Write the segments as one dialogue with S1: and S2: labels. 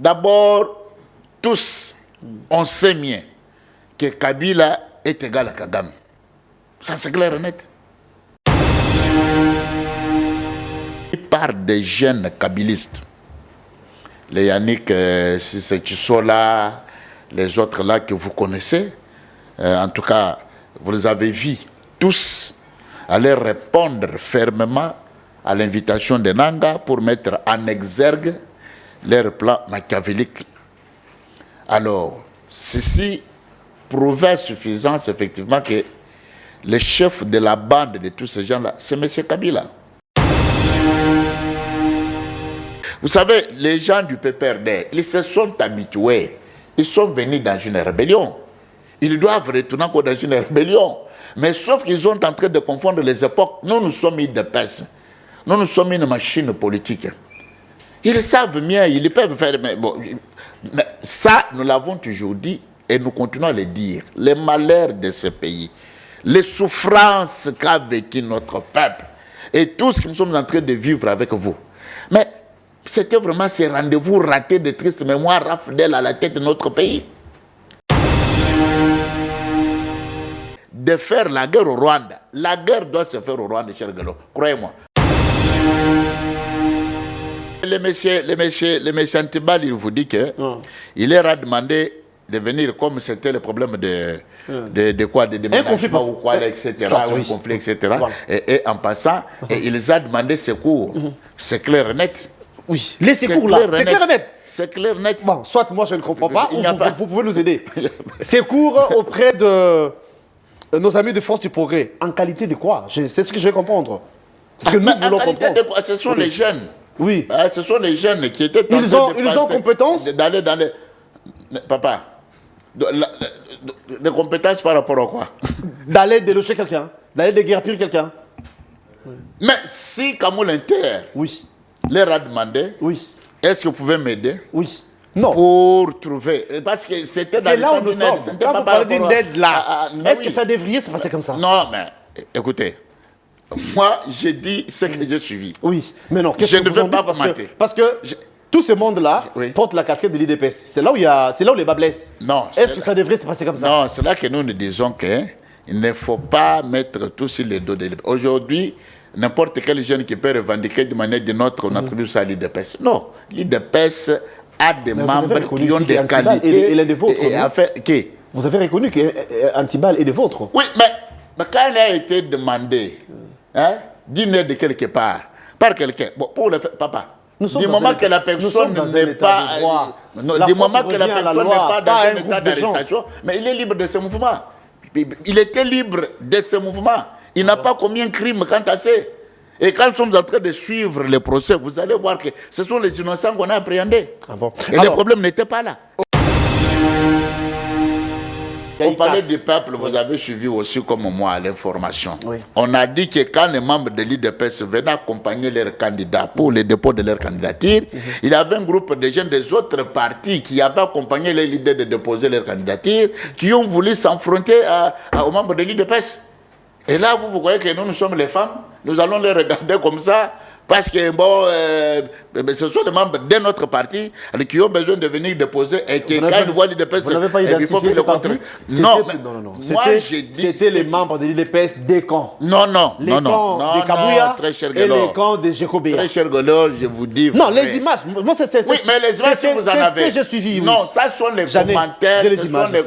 S1: D'abord, tous, on sait bien que Kabila est égal à Kagame. Ça, c'est clair et net. Par des jeunes kabylistes, les Yannick Sissechisola, les autres là que vous connaissez, en tout cas, vous les avez vus tous aller répondre fermement à l'invitation de Nanga pour mettre en exergue leur plan machiavélique. Alors, ceci prouvait suffisance effectivement que le chef de la bande de tous ces gens-là, c'est M. Kabila. Vous savez, les gens du PPRD, ils se sont habitués. Ils sont venus dans une rébellion. Ils doivent retourner encore dans une rébellion. Mais sauf qu'ils sont en train de confondre les époques. Nous sommes une dépêche. Nous sommes une machine politique. Ils savent bien, ils peuvent faire... Mais ça, nous l'avons toujours dit et nous continuons à le dire. Les malheurs de ce pays, les souffrances qu'a vécu notre peuple et tout ce que nous sommes en train de vivre avec vous. Mais c'était vraiment ces rendez-vous ratés de triste mémoire rafdel à la tête de notre pays. De faire la guerre au Rwanda. La guerre doit se faire au Rwanda, cher Galo. Croyez-moi. Le monsieur Antibal, il vous dit qu'il leur a demandé de venir comme c'était le problème de quoi, de déménagement ou quoi, etc. Un conflit, etc. Voilà. Et en passant, il les a demandé secours. C'est clair et net.
S2: Oui, les secours là, c'est clair et net.
S1: C'est clair et net.
S2: Bon, soit moi je ne comprends pas, ou vous pouvez nous aider. Secours auprès de nos amis de Force du Progrès. En qualité de quoi? C'est ce que je vais comprendre. Ce que nous voulons comprendre. De quoi?
S1: Ce sont les jeunes.
S2: Oui.
S1: Ce sont les jeunes qui étaient
S2: ils ont compétence
S1: d'aller dans les... Papa, des compétences par rapport à quoi?
S2: D'aller déloger quelqu'un, d'aller déguerpir quelqu'un.
S1: Oui. Mais si Kamoul Inter leur a demandé, est-ce que vous pouvez m'aider?
S2: Oui. Non.
S1: Pour trouver... Parce que c'était dans
S2: là où nous sommes. Quand vous parlez d'une aide là, est-ce que ça devrait se passer comme ça?
S1: Non, mais écoutez, moi, je dis ce que j'ai suivi.
S2: Oui, mais non.
S1: Je ne veux pas commenter.
S2: Parce que tout ce monde-là porte la casquette de l'IDPS. C'est là où les bas blessent.
S1: Non.
S2: Est-ce que ça devrait se passer comme ça?
S1: Non, c'est là que nous disons qu'il ne faut pas mettre tout sur les dos de l'IDPS. Aujourd'hui, n'importe quel jeune qui peut revendiquer de manière d'une autre, on attribue ça à l'IDPS. Non, l'IDPS a des membres qui ont des qualités.
S2: Et est des vôtres. Vous avez reconnu qu'Antibal est des vôtres.
S1: Oui, mais quand il a été demandé d'une aide de quelque part, par quelqu'un, bon, pour le faire, papa, du moment que la personne n'est pas... Du moment que la personne n'est pas dans un état d'arrestation, mais il est libre de ses mouvements. Il était libre de ses mouvements. Il n'a pas commis un crime quant à ça. Et quand nous sommes en train de suivre le procès, vous allez voir que ce sont les innocents qu'on a appréhendés. Et le problème n'était pas là. On parlait du peuple, vous avez suivi aussi comme moi l'information. On a dit que quand les membres de l'IDPS venaient accompagner leurs candidats pour le dépôt de leur candidature, il y avait un groupe de jeunes des autres partis qui avaient accompagné les leaders de déposer leur candidature, qui ont voulu s'affronter aux membres de l'IDPS. Et là, vous voyez que nous sommes les femmes, nous allons les regarder comme ça, parce que bon, ce sont les membres de notre parti qui ont besoin de venir déposer et que quand ils voient l'IDPS, il faut faire le contraire. Non, moi j'ai dit...
S2: C'était les membres de l'IDPS des camps.
S1: Non,
S2: les camps de Kabouya et les camps de Jekobea.
S1: Très cher Golo, je vous dis...
S2: Non, les images, moi c'est...
S1: Oui, mais les images, si vous en avez...
S2: C'est ce que j'ai suivi,
S1: Non, ça sont les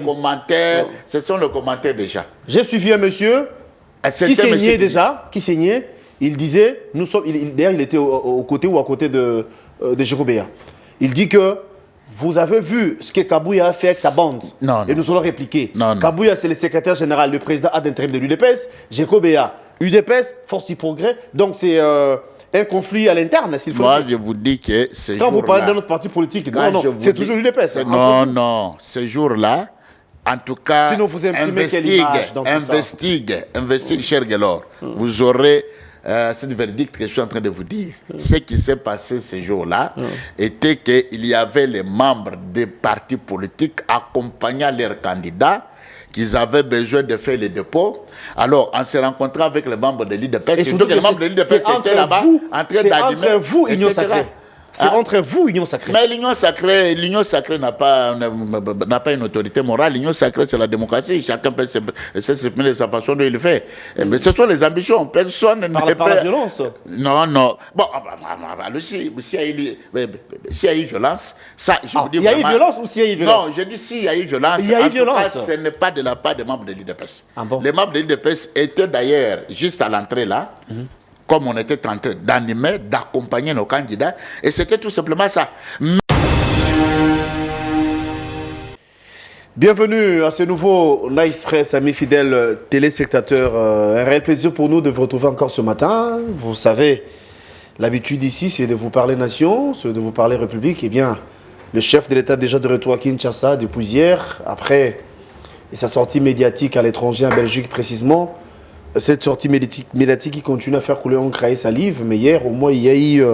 S1: commentaires, ce sont les commentaires déjà.
S2: J'ai suivi un monsieur qui saignait déjà, il disait, d'ailleurs il était au côté ou à côté de Jekobea. Il dit que vous avez vu ce que Kabouya a fait avec sa bande.
S1: Non,
S2: et nous allons répliquer.
S1: Non,
S2: Kabouya, c'est le secrétaire général, le président ad intérim de l'UDPS. Jekobea, UDPS, Force du Progrès. Donc c'est un conflit à l'interne, s'il faut
S1: dire. Moi, je vous dis que ce jour-là...
S2: Quand vous parlez de notre parti politique, non, c'est toujours l'UDPS.
S1: Non, ce jour-là, en tout cas,
S2: sinon vous imprimez quelle image dans
S1: investigue, cher Gelor. Vous aurez... c'est le verdict que je suis en train de vous dire. Ce qui s'est passé ce jour-là était qu'il y avait les membres des partis politiques accompagnant leurs candidats qu'ils avaient besoin de faire le dépôt. Alors, en se rencontrant avec les membres de l'IDPS, surtout que les membres de l'IDPS étaient là-bas en train d'animer,
S2: entre vous, Union Sacrée. C'est entre vous, Union Sacrée.
S1: Mais l'Union Sacrée n'a pas une autorité morale. L'Union Sacrée, c'est la démocratie. Chacun peut s'exprimer de sa façon dont il le fait. Mais ce sont les ambitions. Personne n'est prêt.
S2: Par la violence.
S1: Non, non. Bon, s'il y a eu violence, ça, je vous dis.
S2: Il y a eu violence ou s'il y a eu violence?
S1: Non, je dis s'il y a eu violence.
S2: Il y a eu violence.
S1: Tout cas, ce n'est pas de la part des membres de l'UDPS.
S2: Ah bon?
S1: Les membres de l'UDPS étaient d'ailleurs juste à l'entrée là. Comme on était en train d'animer, d'accompagner nos candidats. Et c'était tout simplement ça.
S2: Bienvenue à ce nouveau Nice Press, amis fidèles téléspectateurs. Un réel plaisir pour nous de vous retrouver encore ce matin. Vous savez, l'habitude ici, c'est de vous parler nation, c'est de vous parler république. Eh bien, le chef de l'État déjà de retour à Kinshasa depuis hier, après sa sortie médiatique à l'étranger, en Belgique précisément. Cette sortie médiatique qui continue à faire couler encre et salive. Mais hier, au moins, il y a eu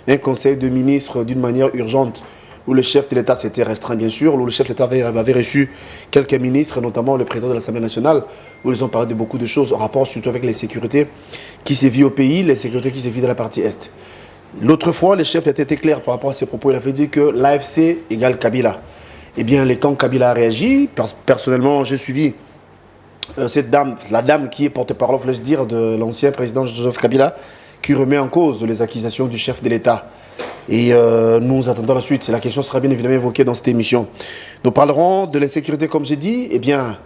S2: un conseil de ministres d'une manière urgente où le chef de l'État s'était restreint, bien sûr, où le chef de l'État avait reçu quelques ministres, notamment le président de l'Assemblée nationale, où ils ont parlé de beaucoup de choses en rapport surtout avec les sécurités qui sévissent au pays, les sécurités qui sévissent dans la partie Est. L'autre fois, le chef d'État était clair par rapport à ses propos. Il avait dit que l'AFC égale Kabila. Eh bien, les camps Kabila a réagi. Personnellement, j'ai suivi cette dame, la dame qui est porte-parole, je dire, de l'ancien président Joseph Kabila, qui remet en cause les accusations du chef de l'État. Et nous attendons la suite. La question sera bien évidemment évoquée dans cette émission. Nous parlerons de l'insécurité, comme j'ai dit. Eh bien,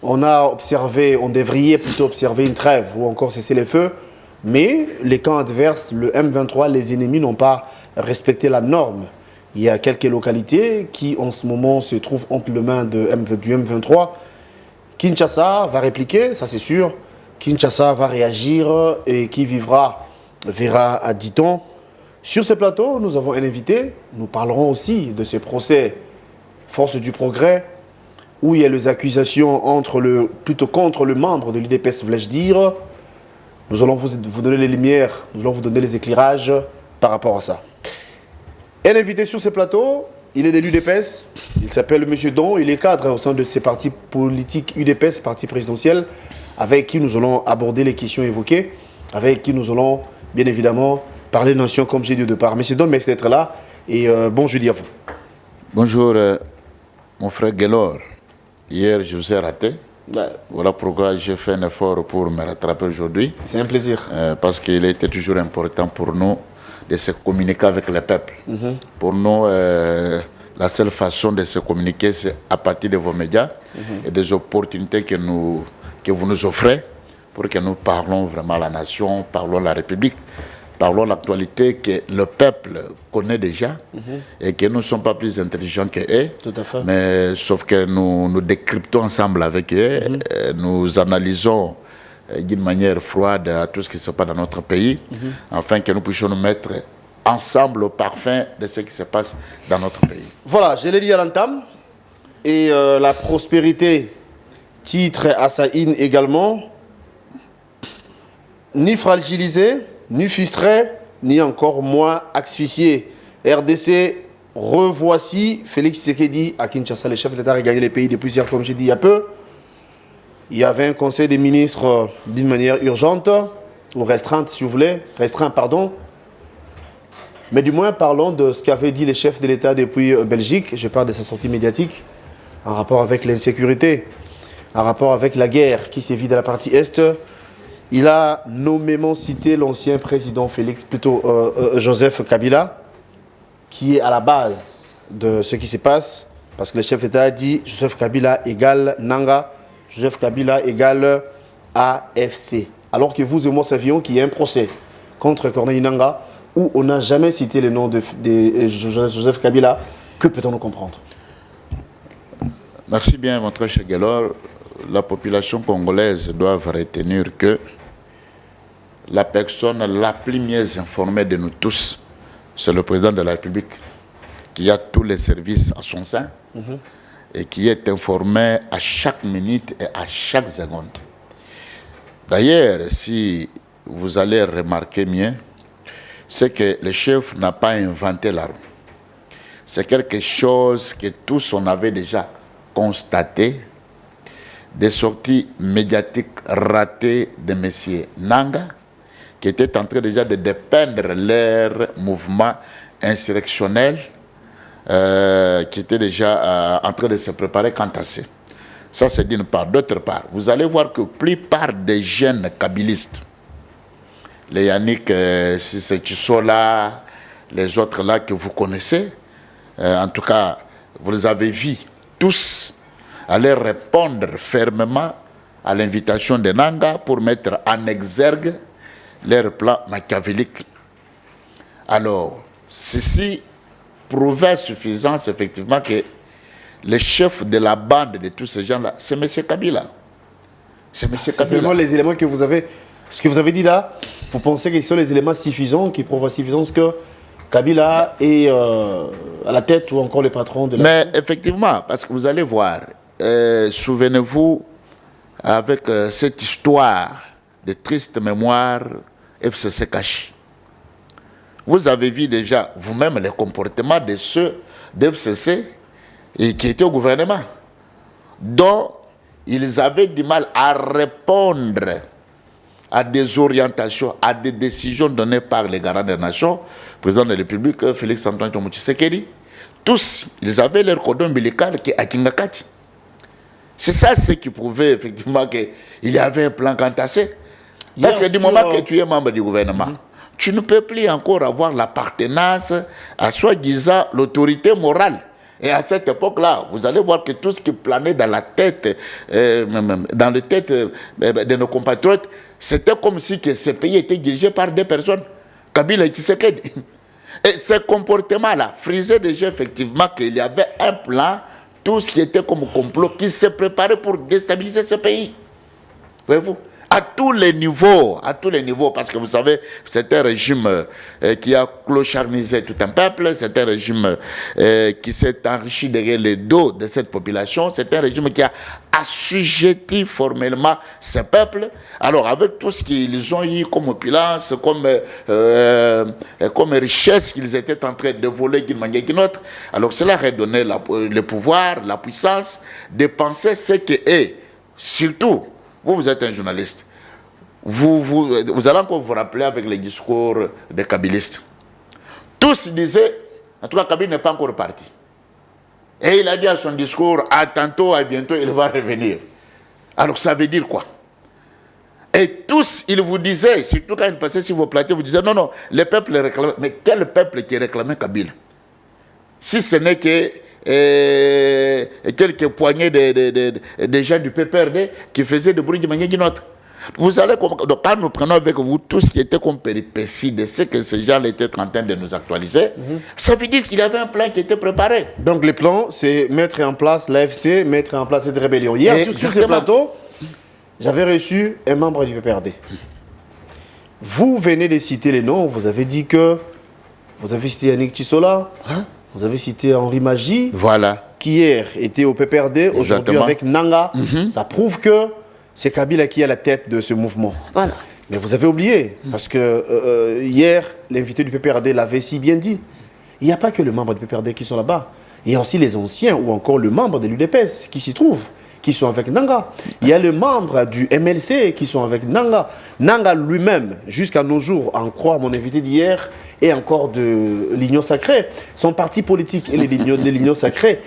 S2: on devrait plutôt observer une trêve ou encore cesser les feux. Mais les camps adverses, le M23, les ennemis n'ont pas respecté la norme. Il y a quelques localités qui, en ce moment, se trouvent entre les mains du M23. Kinshasa va répliquer, ça c'est sûr. Kinshasa va réagir et qui vivra verra, dit-on. Sur ce plateau, nous avons un invité. Nous parlerons aussi de ce procès Force du Progrès, où il y a les accusations plutôt contre le membre de l'UDPS, voulais-je dire. Nous allons vous donner les lumières, nous allons vous donner les éclairages par rapport à ça. Un invité sur ce plateau, il est de l'UDPS, il s'appelle M. Don, il est cadre au sein de ces partis politiques UDPS, parti présidentiel, avec qui nous allons aborder les questions évoquées, avec qui nous allons bien évidemment parler de notions comme j'ai dit au départ. M. Don, merci d'être là et bon jeudi à vous.
S1: Bonjour, mon frère Gelor. Hier, je vous ai raté.
S2: Ouais.
S1: Voilà pourquoi j'ai fait un effort pour me rattraper aujourd'hui.
S2: C'est un plaisir.
S1: Parce qu'il était toujours important pour nous de se communiquer avec le peuple. Pour nous, la seule façon de se communiquer, c'est à partir de vos médias et des opportunités que vous nous offrez pour que nous parlons vraiment la nation, parlons la République, parlons l'actualité que le peuple connaît déjà et que nous ne sommes pas plus intelligents qu'eux.
S2: Tout à fait.
S1: Mais sauf que nous décryptons ensemble avec eux, nous analysons d'une manière froide à tout ce qui se passe dans notre pays, afin que nous puissions nous mettre ensemble au parfum de ce qui se passe dans notre pays.
S2: Voilà, je l'ai dit à l'entame. Et la prospérité, titre à Saïn également, ni fragilisé, ni frustré, ni encore moins asphyxié. RDC, revoici Félix Tshisekedi à Kinshasa. Le chef de l'État a gagné les pays depuis hier, comme j'ai dit il y a peu. Il y avait un conseil des ministres d'une manière urgente, ou restreinte, si vous voulez, restreint, pardon. Mais du moins, parlons de ce qu'avait dit le chef de l'État depuis Belgique. Je parle de sa sortie médiatique, en rapport avec l'insécurité, en rapport avec la guerre qui sévit dans la partie Est. Il a nommément cité l'ancien président Joseph Kabila, qui est à la base de ce qui se passe, parce que le chef d'État a dit Joseph Kabila égale Nanga, Joseph Kabila égale AFC. Alors que vous et moi savions qu'il y a un procès contre Corneille Nanga où on n'a jamais cité le nom de Joseph Kabila. Que peut-on nous comprendre?
S1: Merci bien, mon très cher Gelor. La population congolaise doit retenir que la personne la plus mieux informée de nous tous, c'est le président de la République, qui a tous les services à son sein et qui est informé à chaque minute et à chaque seconde. D'ailleurs, si vous allez remarquer bien, c'est que le chef n'a pas inventé la roue. C'est quelque chose que tous on avait déjà constaté, des sorties médiatiques ratées de M. Nanga, qui étaient en train déjà de dépeindre leur mouvement insurrectionnel qui était déjà en train de se préparer quant à ça. Ça, c'est d'une part. D'autre part, vous allez voir que la plupart des jeunes kabylistes, les Yannick Sissetissola, les autres là que vous connaissez, en tout cas, vous les avez vus tous aller répondre fermement à l'invitation de Nanga pour mettre en exergue leur plan machiavélique. Alors, ceci prouvait suffisance effectivement que le chef de la bande de tous ces gens-là, c'est M. Kabila. C'est M. Kabila.
S2: C'est seulement les éléments que vous avez... Ce que vous avez dit là, vous pensez que ce sont les éléments suffisants qui prouvent suffisance que Kabila est à la tête ou encore le patron de la...
S1: Mais effectivement, parce que vous allez voir, souvenez-vous, avec cette histoire de triste mémoire FCC Kashi, vous avez vu déjà vous-même les comportements de ceux d'FCC qui étaient au gouvernement, dont ils avaient du mal à répondre à des orientations, à des décisions données par les garants des nations, le président de la République, Félix Antoine Tshisekedi. Tous, ils avaient leur cordon ombilical qui est à Kingakati. C'est ça ce qui prouvait effectivement qu'il y avait un plan cantassé. Parce que du moment que tu es membre du gouvernement, tu ne peux plus encore avoir l'appartenance à soi-disant l'autorité morale. Et à cette époque-là, vous allez voir que tout ce qui planait dans la tête, dans les têtes de nos compatriotes, c'était comme si que ce pays était dirigé par deux personnes, Kabila et Tshisekedi. Et ce comportement-là frisait déjà effectivement qu'il y avait un plan, tout ce qui était comme complot, qui se préparait pour déstabiliser ce pays. Voyez-vous? À tous les niveaux, parce que vous savez, c'est un régime qui a clocharnisé tout un peuple, c'est un régime qui s'est enrichi derrière les dos de cette population, c'est un régime qui a assujetti formellement ce peuple. Alors, avec tout ce qu'ils ont eu comme opulence, comme richesse qu'ils étaient en train de voler d'une manière ou d'une autre, alors cela a donné le pouvoir, la puissance de penser ce qui est, surtout. Vous êtes un journaliste. Vous allez encore vous rappeler avec les discours des kabylistes. Tous disaient, en tout cas, Kabila n'est pas encore parti. Et il a dit à son discours, à tantôt, à bientôt, il va revenir. Alors ça veut dire quoi? Et tous, ils vous disaient, surtout quand ils passaient sur vos plateaux, vous disaient, non, non, le peuple réclamait. Mais quel peuple qui réclamait Kabila? Si ce n'est que quelques poignées de gens du PPRD qui faisaient de bruit de manière d'une autre. Vous allez, donc quand nous prenons avec vous tout ce qui était comme péripéties de ce que ces gens étaient en train de nous actualiser, ça veut dire qu'il y avait un plan qui était préparé.
S2: Donc le plan, c'est mettre en place l'AFC, mettre en place cette rébellion. Hier, sur ce plateau, j'avais reçu un membre du PPRD. Vous venez de citer les noms, vous avez dit que vous avez cité Yannick Tshisola, vous avez cité Henri Magie,
S1: voilà,
S2: qui hier était au PPRD, aujourd'hui avec Nanga. Ça prouve que c'est Kabila qui est à la tête de ce mouvement.
S1: Voilà.
S2: Mais vous avez oublié, parce que hier, l'invité du PPRD l'avait si bien dit. Il n'y a pas que les membres du PPRD qui sont là-bas. Il y a aussi les anciens ou encore le membre de l'UDPS qui s'y trouvent, qui sont avec Nanga. Il y a les membres du MLC qui sont avec Nanga. Nanga lui-même, jusqu'à nos jours, en croire mon invité d'hier, et encore de l'Union Sacrée. Son parti politique et l'Union Sacrée.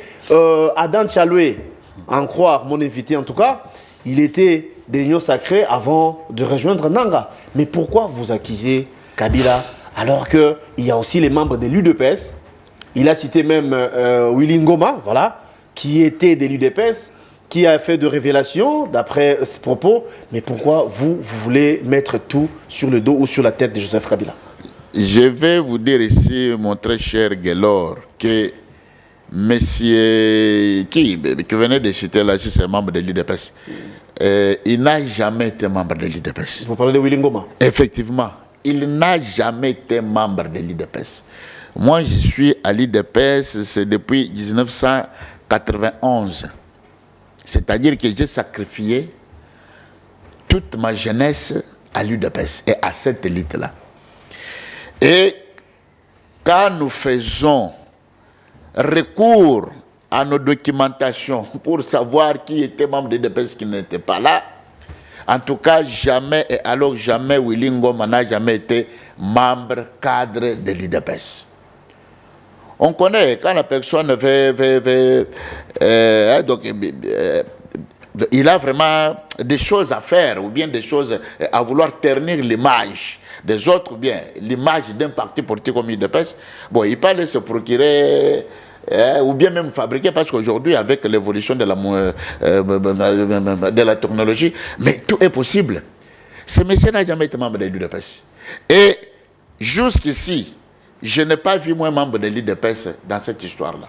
S2: Adam Chaloué, en croire mon invité en tout cas, il était de l'Union Sacrée avant de rejoindre Nanga. Mais pourquoi vous accusez Kabila alors qu'il y a aussi les membres de l'UDPS? Il a cité même Willy Ngoma, voilà, qui était de l'UDPS, qui a fait de révélations d'après ses propos. Mais pourquoi vous voulez mettre tout sur le dos ou sur la tête de Joseph Kabila?
S1: Je vais vous dire ici, mon très cher Guélor, que monsieur qui venait de citer là, c'est membre de l'UDPS, il n'a jamais été membre de l'UDPS.
S2: Vous parlez de Willy Ngoma?
S1: Effectivement, il n'a jamais été membre de l'UDPS. Moi, je suis à l'UDPS, c'est depuis 1991. C'est-à-dire que j'ai sacrifié toute ma jeunesse à l'UDPS et à cette élite-là. Et quand nous faisons recours à nos documentations pour savoir qui était membre de l'UDPS, qui n'était pas là, En tout cas, jamais et alors jamais Willy Ngoma n'a jamais été membre cadre de l'IDPS. On connaît quand la personne il a vraiment des choses à faire ou bien des choses à vouloir ternir l'image des autres ou bien l'image d'un parti politique comme l'IDPS. Bon, il peut aller se procurer ou bien même fabriquer, parce qu'aujourd'hui, avec l'évolution de la technologie, mais tout est possible. Ce monsieur n'a jamais été membre de l'IDPS. Et jusqu'ici, je n'ai pas vu moi membre de l'IDPS dans cette histoire-là.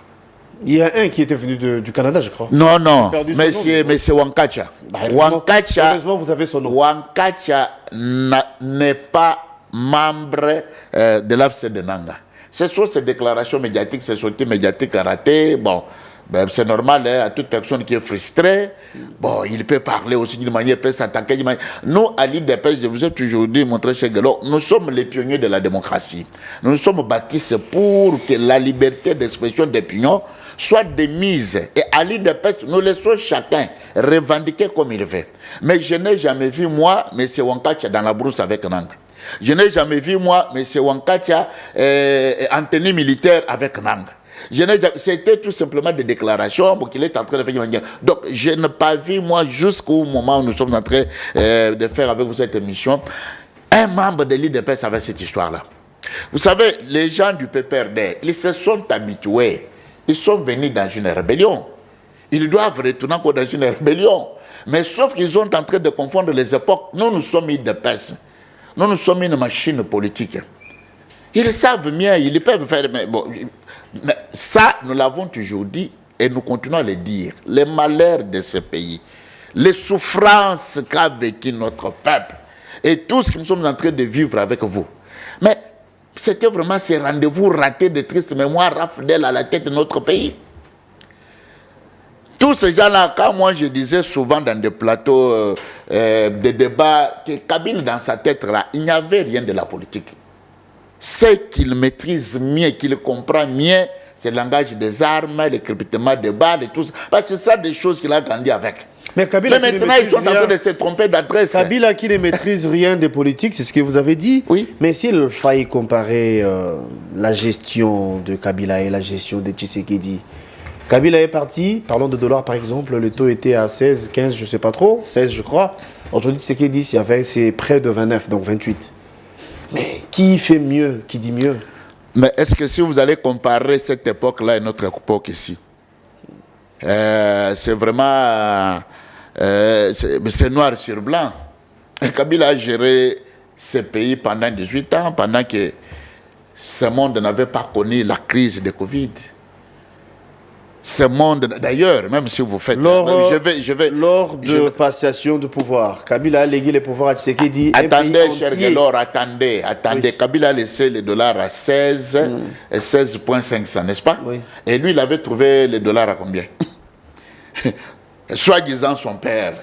S2: Il y a un qui était venu du Canada, je crois.
S1: Non, non, mais c'est Wankacha. Wankacha.
S2: Heureusement, vous avez son nom.
S1: Wankacha n'est pas membre de l'AFC de Nanga. Ce sont ces déclarations médiatiques, ces sorties médiatiques ratées. Bon, ben, c'est normal, hein, à toute personne qui est frustrée. Bon, il peut parler aussi d'une manière, il peut s'attaquer. Nous, à l'IDPS, je vous ai toujours dit, mon très cher Gelo, nous sommes les pionniers de la démocratie. Nous nous sommes bâtis pour que la liberté d'expression d'opinion soit démise. Et à l'IDPS, nous laissons chacun revendiquer comme il veut. Mais je n'ai jamais vu, moi, M. Wankacha dans la brousse avec Nanga. Je n'ai jamais vu, moi, M. Wankacha en tenue militaire avec Nanga. C'était tout simplement des déclarations qu'il est en train de faire. Donc, je n'ai pas vu, moi, jusqu'au moment où nous sommes en train de faire avec vous cette émission, un membre de l'IDPS avec cette histoire-là. Vous savez, les gens du PPRD, ils se sont habitués. Ils sont venus dans une rébellion. Ils doivent retourner encore dans une rébellion. Mais sauf qu'ils sont en train de confondre les époques. Nous, nous sommes l'IDPS. Nous sommes une machine politique. Ils savent bien, ils peuvent faire... Mais ça, nous l'avons toujours dit et nous continuons à le dire. Les malheurs de ce pays, les souffrances qu'a vécu notre peuple et tout ce que nous sommes en train de vivre avec vous. Mais c'était vraiment ces rendez-vous ratés de triste mémoire raflés à la tête de notre pays. Tous ces gens-là, quand moi je disais souvent dans des plateaux, des débats, que Kabila dans sa tête-là, il n'y avait rien de la politique. Ce qu'il maîtrise mieux, qu'il comprend mieux, c'est le langage des armes, le crépitement des balles et tout ça. Parce que c'est ça des choses qu'il a grandi avec. Mais maintenant, ils sont en train de se tromper d'adresse.
S2: Kabila qui ne maîtrise rien de politique, c'est ce que vous avez dit.
S1: Oui.
S2: Mais s'il faille comparer la gestion de Kabila et la gestion de Tshisekedi, Kabila est parti, parlons de dollars par exemple, le taux était à 16, 15, je ne sais pas trop, 16 je crois. Aujourd'hui, Tshisekedi, c'est près de 29, donc 28. Mais qui fait mieux, qui dit mieux?
S1: Mais est-ce que si vous allez comparer cette époque-là et notre époque ici, c'est vraiment... c'est noir sur blanc. Et Kabila a géré ce pays pendant 18 ans, pendant que ce monde n'avait pas connu la crise de Covid. Ce monde, d'ailleurs, même si vous faites...
S2: Lors de passation de pouvoir, Kabila a légué les pouvoirs à Tshisekedi.
S1: Attendez, cher Gelor, attendez. Oui. Kabila a laissé les dollars à 16,500, n'est-ce pas?
S2: Oui.
S1: Et lui, il avait trouvé les dollars à combien? Soi-disant son père,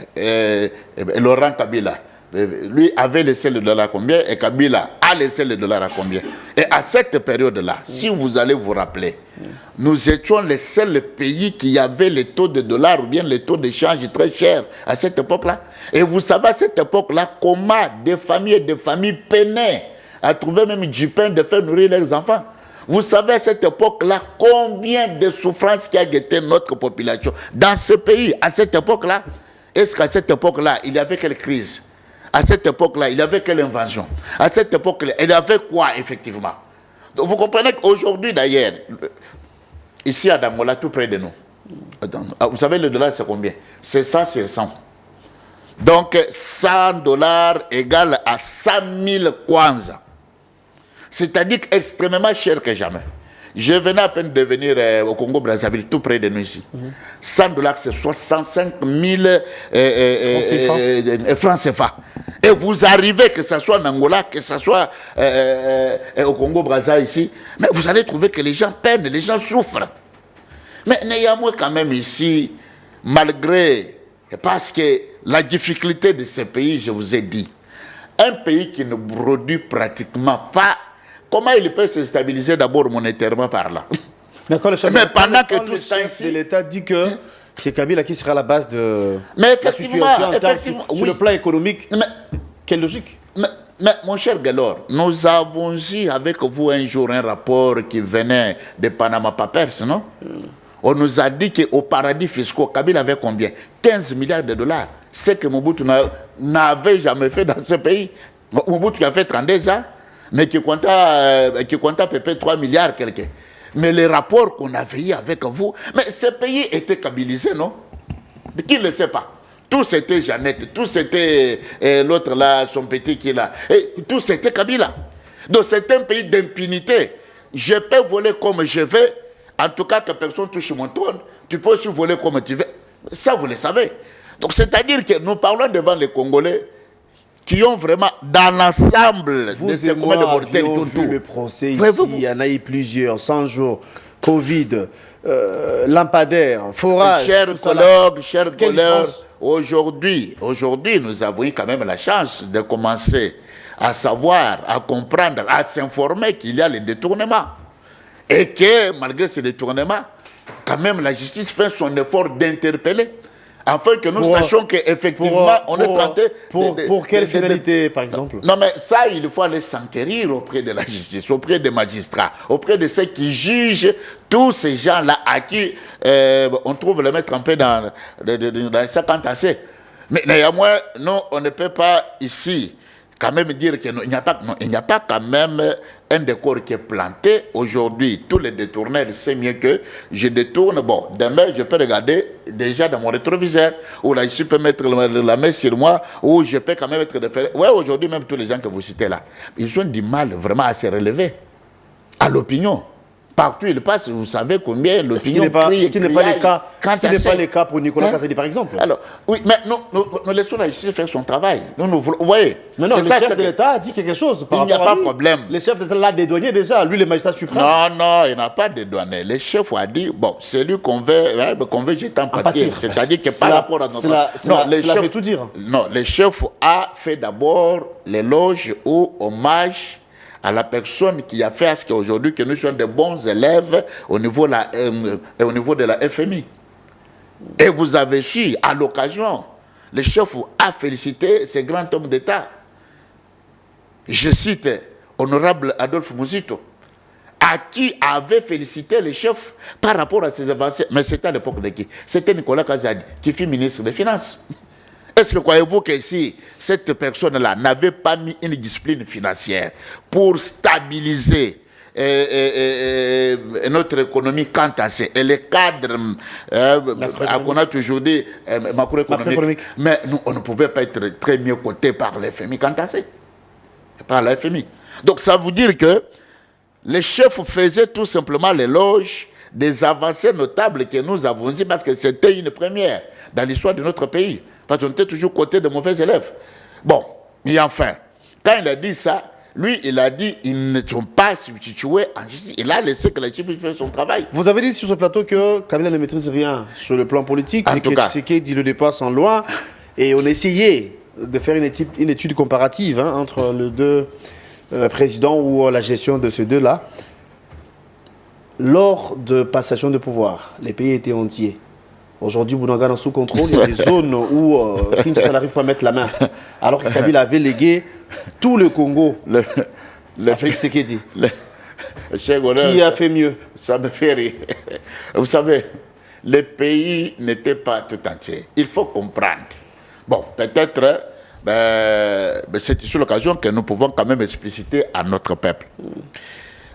S1: Laurent Kabila, lui avait laissé le dollar à combien et Kabila a laissé le dollar à combien. Et à cette période-là, si vous allez vous rappeler, nous étions les seuls pays qui avaient les taux de dollars ou bien les taux d'échange très chers à cette époque-là. Et vous savez à cette époque-là comment des familles peinaient à trouver même du pain de faire nourrir leurs enfants. Vous savez à cette époque-là combien de souffrances qui a guetté notre population dans ce pays à cette époque-là. Est-ce qu'à cette époque-là, il y avait quelle crise? À cette époque-là, il y avait quelle invasion? À cette époque-là, il y avait quoi effectivement? Donc vous comprenez qu'aujourd'hui d'ailleurs, ici à Dangola, tout près de nous, vous savez le dollar c'est combien? C'est 100 sur 100. Donc 100 dollars égale à 100 000 kwanza. C'est-à-dire extrêmement cher que jamais. Je venais à peine de venir au Congo-Brazzaville, tout près de nous ici. 100 dollars, c'est 65 000 francs CFA. Et vous arrivez, que ce soit en Angola, que ce soit au Congo-Brazzaville ici, mais vous allez trouver que les gens peinent, les gens souffrent. Mais néanmoins, quand même ici, malgré, parce que la difficulté de ce pays, je vous ai dit, un pays qui ne produit pratiquement pas, comment il peut se stabiliser d'abord monétairement par là?
S2: Mais,
S1: pendant que tout ça
S2: ici, l'État dit que c'est Kabila qui sera à la base de
S1: Mais
S2: la
S1: effectivement,
S2: situation en termes
S1: effectivement,
S2: sur
S1: oui.
S2: le plan économique.
S1: Mais,
S2: Quelle logique?
S1: mais, mon cher Galor, nous avons eu avec vous un jour un rapport qui venait de Panama Papers, non? On nous a dit qu'au paradis fiscaux, Kabila avait combien? 15 milliards de dollars. C'est que Mobutu n'avait jamais fait dans ce pays. Mobutu a fait 32 ans, mais qui comptait à peu près 3 milliards quelqu'un. Mais les rapports qu'on avait eu avec vous, mais ce pays était kabilisé, non? Qui ne le sait pas? Tout c'était Jeannette, tout c'était l'autre là, son petit qui est là. Et tout c'était Kabila. Donc c'est un pays d'impunité. Je peux voler comme je veux, en tout cas que personne touche mon trône. Tu peux aussi voler comme tu veux. Ça, vous le savez. Donc c'est-à-dire que nous parlons devant les Congolais qui ont vraiment, dans l'ensemble de ces combats de mortels,
S2: qui ont vu le procès ici, il y en a eu plusieurs, 100 jours, Covid, lampadaire, forage.
S1: Chers collègues, aujourd'hui, nous avons eu quand même la chance de commencer à savoir, à comprendre, à s'informer qu'il y a les détournements. Et que malgré ces détournements, quand même la justice fait son effort d'interpeller, afin que nous sachions qu'effectivement, on est tenté...
S2: Pour quelle finalité, par exemple?
S1: Non, mais ça, il faut aller s'enquérir auprès de la justice, auprès des magistrats, auprès de ceux qui jugent tous ces gens-là à qui on trouve les mettre un peu dans les sacs entassés. Mais néanmoins, nous, on ne peut pas ici quand même dire qu'il n'y a pas quand même un décor qui est planté. Aujourd'hui, tous les détourneurs savent mieux que je détourne. Bon, demain, je peux regarder déjà dans mon rétroviseur, ou là, ici, peut mettre la main sur moi, ou je peux quand même être référé. Ouais, aujourd'hui, même tous les gens que vous citez là, ils ont du mal vraiment à se relever à l'opinion. Partout il passe, vous savez combien l'opinion
S2: Ce qui n'est pas le cas pour Nicolas Kazadi, par exemple.
S1: Alors, oui, mais nous laissons la justice faire son travail. Vous voyez.
S2: Non, le chef de l'État a dit quelque chose par rapport à lui.
S1: Il n'y a pas de problème.
S2: Le chef de l'État l'a dédouané déjà, lui, le magistrat suprême.
S1: Non, il n'a pas dédouané. Le chef a dit, bon, c'est lui qu'on veut jeter en pâture. C'est-à-dire que par rapport à notre...
S2: Cela veut tout dire.
S1: Non, le chef a fait d'abord l'éloge ou hommage à la personne qui a fait à ce qu'aujourd'hui que nous sommes de bons élèves au niveau de la FMI. Et vous avez su, à l'occasion, le chef a félicité ces grands hommes d'État. Je cite honorable Adolphe Mouzito, à qui avait félicité le chef par rapport à ses avancées. Mais c'était à l'époque de qui? C'était Nicolas Kazadi, qui fut ministre des Finances. Est-ce que croyez-vous que si cette personne-là n'avait pas mis une discipline financière pour stabiliser notre économie quant à ça, et les cadres qu'on a toujours dit macroéconomique, mais nous, on ne pouvait pas être très mieux coté par l'FMI quant à ça. Par la FMI. Donc ça veut dire que les chefs faisaient tout simplement l'éloge des avancées notables que nous avons eues parce que c'était une première dans l'histoire de notre pays. Parce qu'on était toujours côté de mauvais élèves. Bon, et enfin, quand il a dit ça, lui, il a dit ils ne sont pas substitués en justice. Il a laissé que la justice fasse son travail.
S2: Vous avez dit sur ce plateau que Kabila ne maîtrise rien sur le plan politique,
S1: en
S2: et
S1: tout
S2: que
S1: cas,
S2: Tshisekedi le dépasse en loi. Et on essayait de faire une étude comparative entre les deux présidents ou la gestion de ces deux-là. Lors de passation de pouvoir, les pays étaient entiers. Aujourd'hui, Bounagana est sous contrôle. Il y a des zones où Kinshasa n'arrive pas à mettre la main. Alors que Kabila avait légué tout le Congo à Félix Tshisekedi. Qui a fait mieux?
S1: Ça me fait rire. Vous savez, le pays n'était pas tout entier. Il faut comprendre. Bon, peut-être, c'est sur l'occasion que nous pouvons quand même expliciter à notre peuple.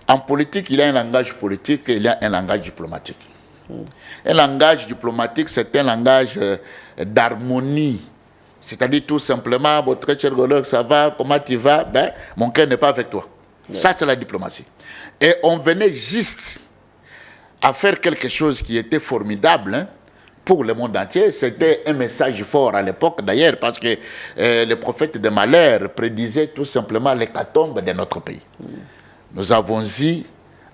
S1: En politique, il y a un langage politique et il y a un langage diplomatique. Un langage diplomatique, c'est un langage d'harmonie. C'est-à-dire tout simplement, votre cher collègue, ça va, comment tu vas? Ben, mon cœur n'est pas avec toi. Ça, c'est la diplomatie. Et on venait juste à faire quelque chose qui était formidable pour le monde entier. C'était un message fort à l'époque, d'ailleurs, parce que le prophète de malheur prédisait tout simplement l'hécatombe de notre pays. Nous avons dit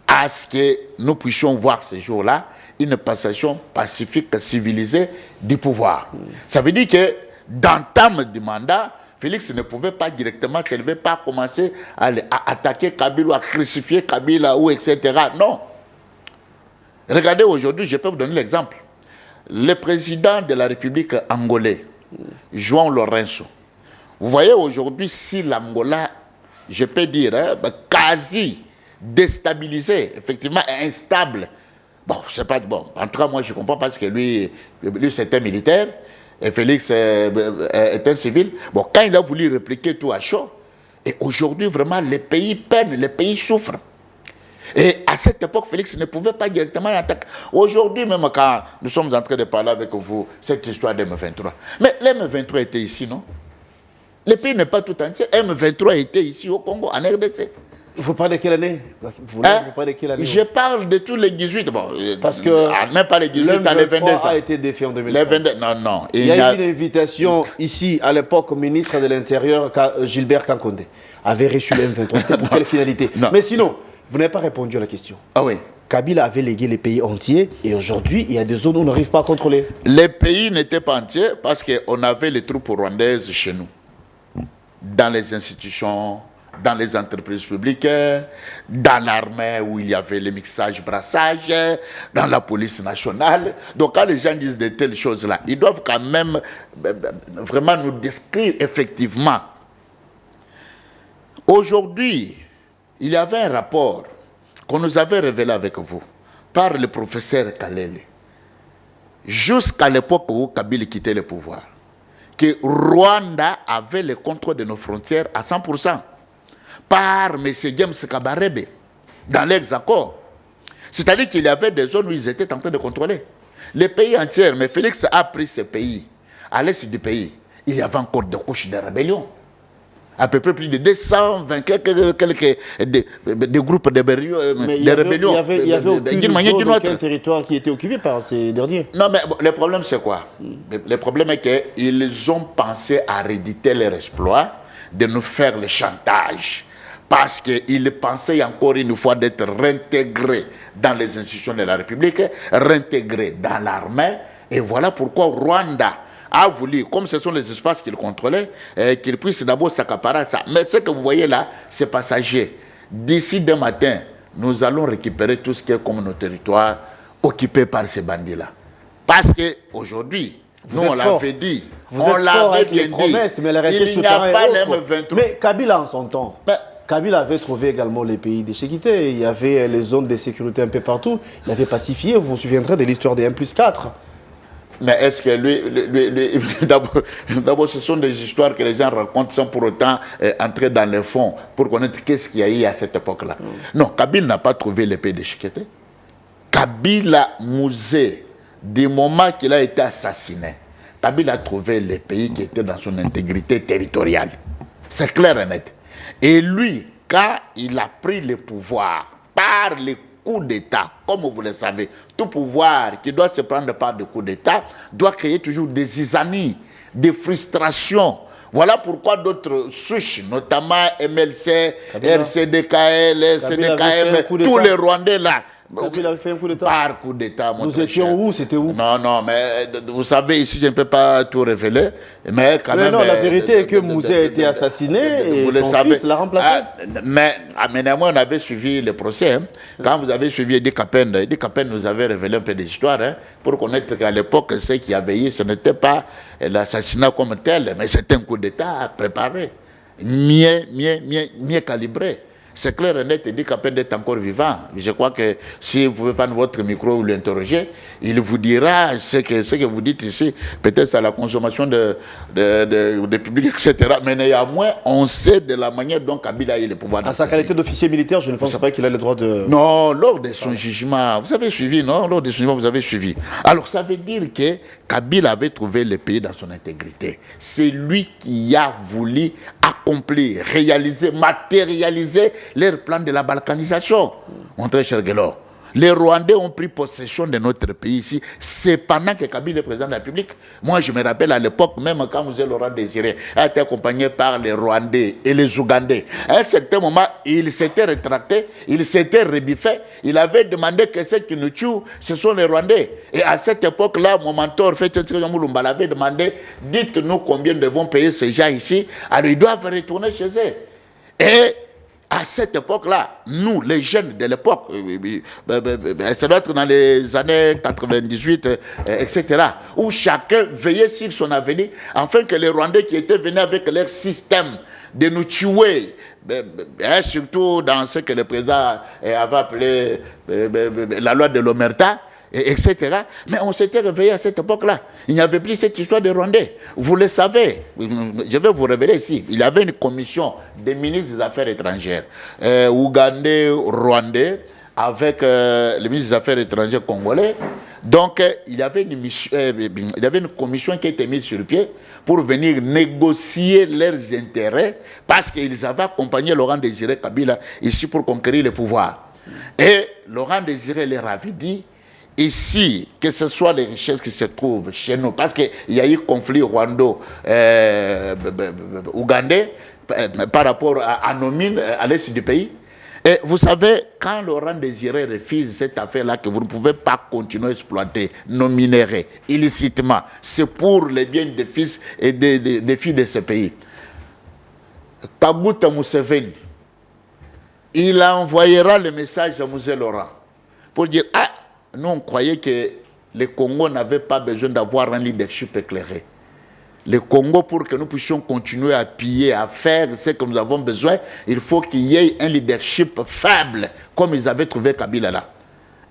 S1: à ce que nous puissions voir ce jour-là une passation pacifique, civilisée du pouvoir. Ça veut dire que d'entame du mandat, Félix ne pouvait pas directement se lever, pas commencer à attaquer Kabila, à crucifier Kabila, ou etc. Non. Regardez aujourd'hui, je peux vous donner l'exemple. le président de la République angolais, João Lourenço, vous voyez aujourd'hui, si l'Angola, je peux dire, quasi déstabilisé, effectivement instable. Bon, c'est pas bon. En tout cas, moi, je comprends parce que lui c'était militaire et Félix est un civil. Bon, quand il a voulu répliquer tout à chaud, et aujourd'hui, vraiment, les pays peinent, les pays souffrent. Et à cette époque, Félix ne pouvait pas directement attaquer. Aujourd'hui, même quand nous sommes en train de parler avec vous, cette histoire d'M23. Mais l'M23 était ici, non? Le pays n'est pas tout entier. M23 était ici au Congo, en RDC.
S2: Il faut parler de quelle année?
S1: Je parle de tous les 18. Bon,
S2: parce que
S1: même pas les 18, dans les 22 ans.
S2: A été défait en 2013.
S1: Non.
S2: Il y a eu une invitation ici, à l'époque, au ministre de l'Intérieur, Gilbert Kankonde, avait reçu le M23. C'était pour quelle finalité? Mais sinon, vous n'avez pas répondu à la question.
S1: Ah oui.
S2: Kabila avait légué les pays entiers et aujourd'hui, il y a des zones où on n'arrive pas à contrôler.
S1: Les pays n'étaient pas entiers parce qu'on avait les troupes rwandaises chez nous. Dans les institutions, dans les entreprises publiques, dans l'armée où il y avait le mixage, brassage, dans la police nationale. Donc quand les gens disent de telles choses-là, ils doivent quand même vraiment nous décrire effectivement. Aujourd'hui, il y avait un rapport qu'on nous avait révélé avec vous par le professeur Kalele, jusqu'à l'époque où Kabila quittait le pouvoir, que Rwanda avait le contrôle de nos frontières à 100% par M. James Kabarebe dans l'ex-accord. C'est-à-dire qu'il y avait des zones où ils étaient en train de contrôler. Les pays entiers, mais Félix a pris ce pays. À l'est du pays, il y avait encore des couches de rébellion. À peu près plus de 220 quelques des groupes de rébellion.
S2: Il y avait aucun territoire qui était occupé par ces derniers.
S1: Non, mais bon, le problème c'est quoi? Le problème est qu'ils ont pensé à rééditer leur exploit, de nous faire le chantage. Parce qu'ils pensaient encore une fois d'être réintégrés dans les institutions de la République, réintégrés dans l'armée. Et voilà pourquoi Rwanda a voulu, comme ce sont les espaces qu'il contrôlait, qu'il puisse d'abord s'accaparer ça. Mais ce que vous voyez là, c'est passager. D'ici demain matin, nous allons récupérer tout ce qui est comme nos territoires occupés par ces bandits-là. Parce qu'aujourd'hui, nous on l'avait dit, on l'avait bien dit,
S2: promesses, mais
S1: il n'y a pas l'M23.
S2: Mais Kabila en son temps, Kabila avait trouvé également les pays déséquités. Il y avait les zones de sécurité un peu partout. Il avait pacifié, vous vous souviendrez de l'histoire des 1+4.
S1: Mais est-ce que lui d'abord, ce sont des histoires que les gens racontent sans pour autant entrer dans le fond pour connaître qu'est-ce qu'il y a eu à cette époque-là. Non, Kabila n'a pas trouvé les pays déchiquetés. Kabila Mouzé, du moment qu'il a été assassiné, Kabila a trouvé les pays qui étaient dans son intégrité territoriale. C'est clair et net. Et lui, quand il a pris le pouvoir par les coup d'État, comme vous le savez, tout pouvoir qui doit se prendre par des coups d'État doit créer toujours des isanies, des frustrations. Voilà pourquoi d'autres souches, notamment MLC, RCDKL, CDKM, tous les Rwandais là,
S2: Kabila avait fait un coup d'État.
S1: Par coup d'État,
S2: nous étions où? C'était où?
S1: Non, mais vous savez, ici, je ne peux pas tout révéler. Mais quand même.
S2: Non, la vérité est que Mouzé a été assassiné et son fils l'a remplacé.
S1: Mais néanmoins, on avait suivi le procès. Hein. Quand vous avez suivi Edi Kapen nous avait révélé un peu des histoires pour connaître qu'à l'époque, ce qui avait eu, ce n'était pas l'assassinat comme tel, mais c'était un coup d'État préparé, mieux calibré. C'est clair et net, il dit qu'Apen est encore vivant. Je crois que si vous pouvez prendre votre micro ou l'interroger, il vous dira ce que vous dites ici. Peut-être à la consommation de public, etc. Mais néanmoins, on sait de la manière dont Kabila a eu le pouvoir.
S2: À sa qualité d'officier militaire, je ne pense pas qu'il a le droit de...
S1: Non, lors de son jugement, vous avez suivi, non? Lors de son jugement, vous avez suivi. Alors, ça veut dire que Kabila avait trouvé le pays dans son intégrité. C'est lui qui a voulu accomplir, réaliser, matérialiser leur plan de la balkanisation. Mon très cher Guélor, les Rwandais ont pris possession de notre pays ici. C'est pendant que Kabila est président de la République. Moi, je me rappelle à l'époque, même quand M. Laurent Désiré a été accompagné par les Rwandais et les Ougandais. À un certain moment, il s'était rétracté, il s'était rebiffé. Il avait demandé que ceux qui nous tuent, ce sont les Rwandais. Et à cette époque-là, mon mentor, Fétchentsika l'avait demandé, dites-nous combien devons payer ces gens ici. Alors, ils doivent retourner chez eux. Et À cette époque-là, nous, les jeunes de l'époque, ça doit être dans les années 98, etc., où chacun veillait sur son avenir, afin que les Rwandais qui étaient venus avec leur système de nous tuer, surtout dans ce que le président avait appelé la loi de l'Omerta, etc. Mais on s'était réveillé à cette époque-là. Il n'y avait plus cette histoire de Rwandais. Vous le savez, je vais vous révéler ici. Il y avait une commission des ministres des Affaires étrangères, ougandais, rwandais, avec les ministres des Affaires étrangères congolais. Donc, il y avait une commission qui a été mise sur le pied pour venir négocier leurs intérêts parce qu'ils avaient accompagné Laurent Désiré Kabila ici pour conquérir le pouvoir. Et Laurent Désiré leur avait dit, ici, que ce soit les richesses qui se trouvent chez nous, parce qu'il y a eu conflit rwando-ougandais par rapport à nos mines à l'est du pays. Et vous savez, quand Laurent Désiré refuse cette affaire-là, que vous ne pouvez pas continuer à exploiter nos minéraux illicitement, c'est pour les biens des fils et des filles de ce pays. Kaguta Museveni, il envoyera le message à Moussé Laurent pour dire, ah, nous, on croyait que le Congo n'avait pas besoin d'avoir un leadership éclairé. Le Congo, pour que nous puissions continuer à piller, à faire ce que nous avons besoin, il faut qu'il y ait un leadership faible, comme ils avaient trouvé Kabila là.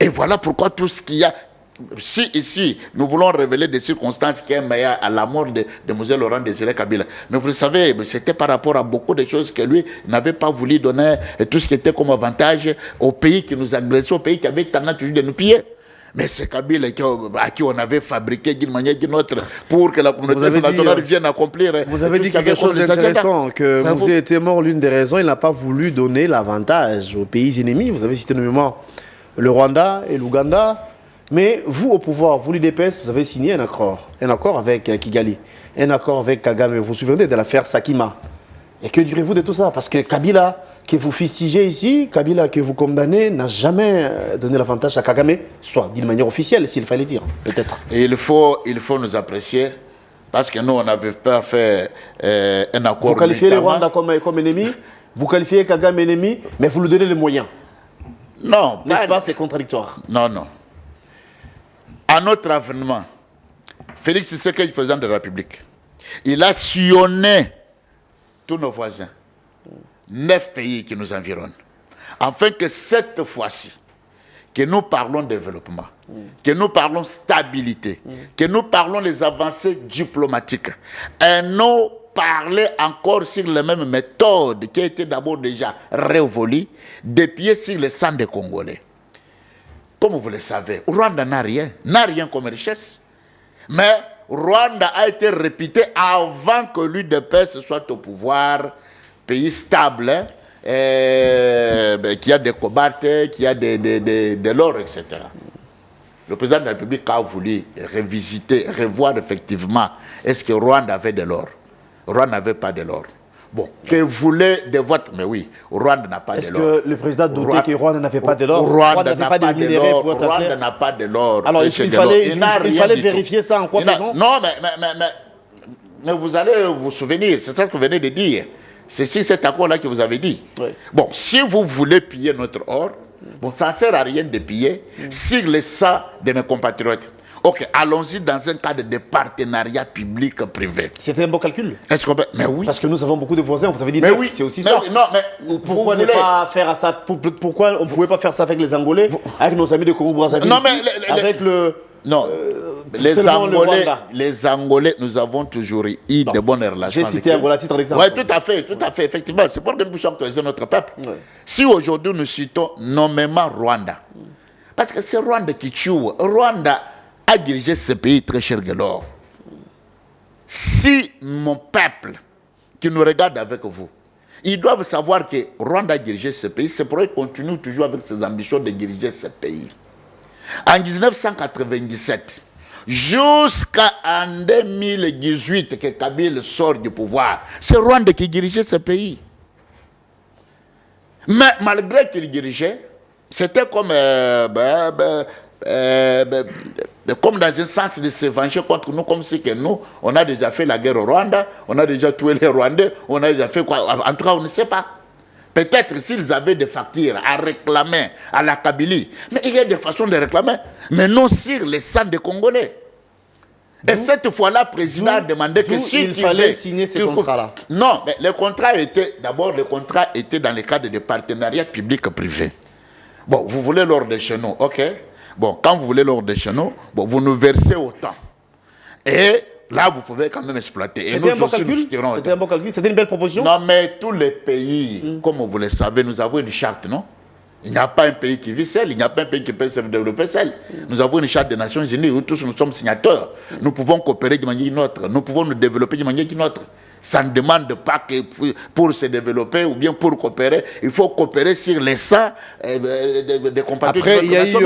S1: Et voilà pourquoi tout ce qu'il y a... Si ici, nous voulons révéler des circonstances qui sont meilleures à la mort de M. Laurent Désiré Kabila. Mais vous le savez, c'était par rapport à beaucoup de choses que lui n'avait pas voulu donner, et tout ce qui était comme avantage au pays qui nous agressait, au pays qui avait tendance toujours de nous piller. Mais c'est Kabila à qui on avait fabriqué d'une manière ou d'une autre pour que la communauté internationale vienne accomplir.
S2: Vous avez dit quelque chose d'intéressant, que vous était mort, l'une des raisons, il n'a pas voulu donner l'avantage aux pays ennemis. Vous avez cité nommément le Rwanda et l'Ouganda. Mais vous, au pouvoir, vous, l'UDPS, vous avez signé un accord avec Kigali, un accord avec Kagame. Vous vous souvenez de l'affaire Sakima. Et que direz-vous de tout ça? Parce que Kabila, que vous fustigez ici, Kabila que vous condamnez, n'a jamais donné l'avantage à Kagame, soit d'une manière officielle, s'il fallait dire, peut-être.
S1: Et il faut nous apprécier, parce que nous, on n'avait pas fait un accord.
S2: Vous qualifiez le Rwanda comme ennemi, vous qualifiez Kagame ennemi, mais vous lui donnez les moyens.
S1: Non.
S2: N'est-ce pas, c'est contradictoire.
S1: Non, non. À notre avènement, Félix Tshisekedi, président de la République, il a sillonné tous nos voisins, 9 pays qui nous environnent, afin que cette fois-ci, que nous parlons développement, que nous parlons stabilité, que nous parlons les avancées diplomatiques, et non parler encore sur les mêmes méthodes qui étaient d'abord déjà révolues, dépiées sur le sang des Congolais. Comme vous le savez, Rwanda n'a rien comme richesse. Mais Rwanda a été réputé avant que l'UDPS soit au pouvoir, pays stable, qui a des cobaltes, qui a de l'or, etc. Le président de la République a voulu revisiter, revoir effectivement, est-ce que Rwanda avait de l'or? Rwanda n'avait pas de l'or. Bon, que voulait de votre... Mais oui, Rwanda n'a pas de l'or.
S2: Est-ce que le président doutait que Rwanda n'avait pas de l'or?
S1: Rwanda n'avait pas de l'or. Rwanda n'a pas de l'or.
S2: Alors, il fallait vérifier ça en quoi faisant?
S1: Non, mais vous allez vous souvenir, c'est ça ce que vous venez de dire. C'est si cet accord-là que vous avez dit. Oui. Bon, si vous voulez piller notre or, bon, ça ne sert à rien de piller sur le sang de mes compatriotes. Ok, allons-y dans un cadre de partenariat public-privé.
S2: C'était un bon calcul.
S1: Est-ce qu'on peut... Mais oui.
S2: Parce que nous avons beaucoup de voisins, vous avez dit,
S1: mais oui,
S2: c'est aussi ça.
S1: Oui, non, mais
S2: pourquoi ne pas faire ça? Pourquoi on ne pouvait pas faire ça avec les Angolais, avec nos amis de Congo-Brazzaville, avec le...
S1: Non, les Angolais, nous avons toujours eu de bonnes relations.
S2: J'ai cité Angola à titre d'exemple.
S1: Oui, tout à fait, effectivement. C'est pour que nous puissions actualiser notre peuple. Oui. Si aujourd'hui nous citons nommément Rwanda, parce que c'est Rwanda qui tue. Rwanda a dirigé ce pays très cher de l'or. Si mon peuple, qui nous regarde avec vous, ils doivent savoir que Rwanda a dirigé ce pays, c'est pour eux qu'il continue toujours avec ses ambitions de diriger ce pays. En 1997, jusqu'en 2018 que Kabila sort du pouvoir, c'est Rwanda qui dirigeait ce pays. Mais malgré qu'il dirigeait, c'était comme dans un sens de se venger contre nous, comme si que nous, on a déjà fait la guerre au Rwanda, on a déjà tué les Rwandais, on a déjà fait quoi? En tout cas, on ne sait pas. Peut-être s'ils avaient des factures à réclamer à la Kabylie. Mais il y a des façons de réclamer. Mais non sur les sangs des Congolais. Et cette fois-là, le président a demandé que si
S2: il fallait signer ce contrat-là.
S1: Non, mais le contrat était, d'abord, le contrat était dans le cadre de partenariat public-privé. Bon, vous voulez l'or de chez nous, ok. Bon, quand vous voulez l'or de chez nous, bon, vous nous versez autant. Et là, vous pouvez quand même exploiter.
S2: C'était un bon calcul. C'était un bon calcul. C'était une belle proposition.
S1: Non, mais tous les pays, comme vous le savez, nous avons une charte, non? Il n'y a pas un pays qui vit seul, il n'y a pas un pays qui peut se développer seul. Nous avons une charte des Nations Unies où tous nous sommes signataires. Nous pouvons coopérer de manière autre, nous pouvons nous développer de manière autre. Ça ne demande pas que pour se développer ou bien pour coopérer, il faut coopérer sur les sangs des compatriotes
S2: de notre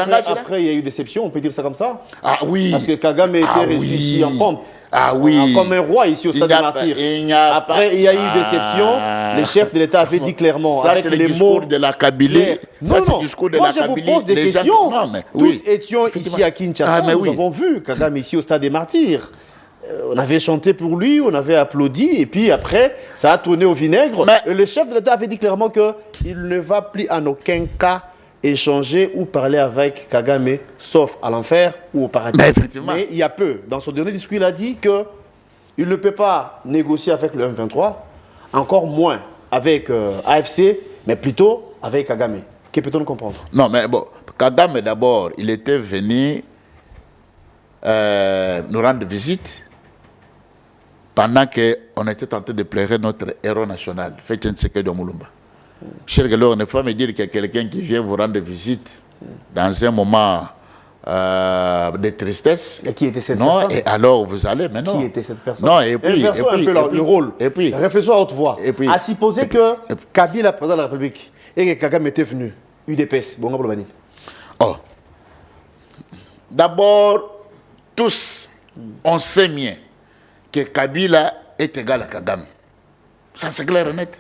S2: nation.
S1: Après,
S2: il y a eu déception, on peut dire ça comme ça.
S1: Ah oui.
S2: Parce que Kagame était reçu ici en pompe.
S1: Ah oui.
S2: Comme un roi ici au stade des martyrs. Après, il y a eu déception. Le chef de l'État avait dit clairement.
S1: Ça, c'est le discours de la Kabylie.
S2: Non, non. Moi, je vous pose des questions. Tous étions ici à Kinshasa. Nous avons vu Kagame ici au stade des martyrs. On avait chanté pour lui, on avait applaudi, et puis après, ça a tourné au vinaigre. Et le chef de l'État avait dit clairement qu'il ne va plus en aucun cas échanger ou parler avec Kagame, sauf à l'enfer ou au paradis. Mais il y a peu. Dans son dernier discours, il a dit qu'il ne peut pas négocier avec le M23, encore moins avec AFC, mais plutôt avec Kagame. Que peut-on comprendre?
S1: Non, mais bon, Kagame d'abord, il était venu nous rendre visite pendant qu'on était tenté de pleurer notre héros national, Félix Tshisekedi Mulumba. Cher Gelor, ne faut pas me dire qu'il y a quelqu'un qui vient vous rendre visite dans un moment de tristesse.
S2: Et qui était cette
S1: personne?
S2: Et
S1: alors vous allez maintenant.
S2: Qui était cette personne?
S1: Non, et puis.
S2: Inversons un peu le rôle.
S1: Et puis.
S2: Réfléchissons à haute voix. À supposer que Kabila, président de la République, et que Kagame était venu, UDPS, bon,
S1: oh. D'abord, tous, on sait bien que Kabila est égal à Kagame. Ça, c'est clair et net.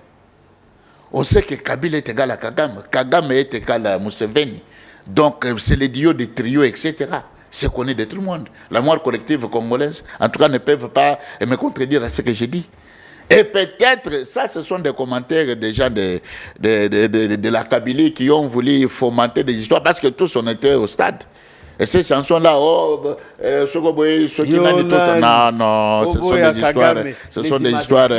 S1: On sait que Kabila est égal à Kagame. Kagame est égal à Museveni. Donc, c'est le duo des trios, etc. C'est connu de tout le monde. La mémoire collective congolaise, en tout cas, ne peuvent pas me contredire à ce que j'ai dit. Et peut-être, ça, ce sont des commentaires des gens de la Kabylie qui ont voulu fomenter des histoires parce que tous, on était au stade. Et ces chansons-là, non, ce sont des histoires,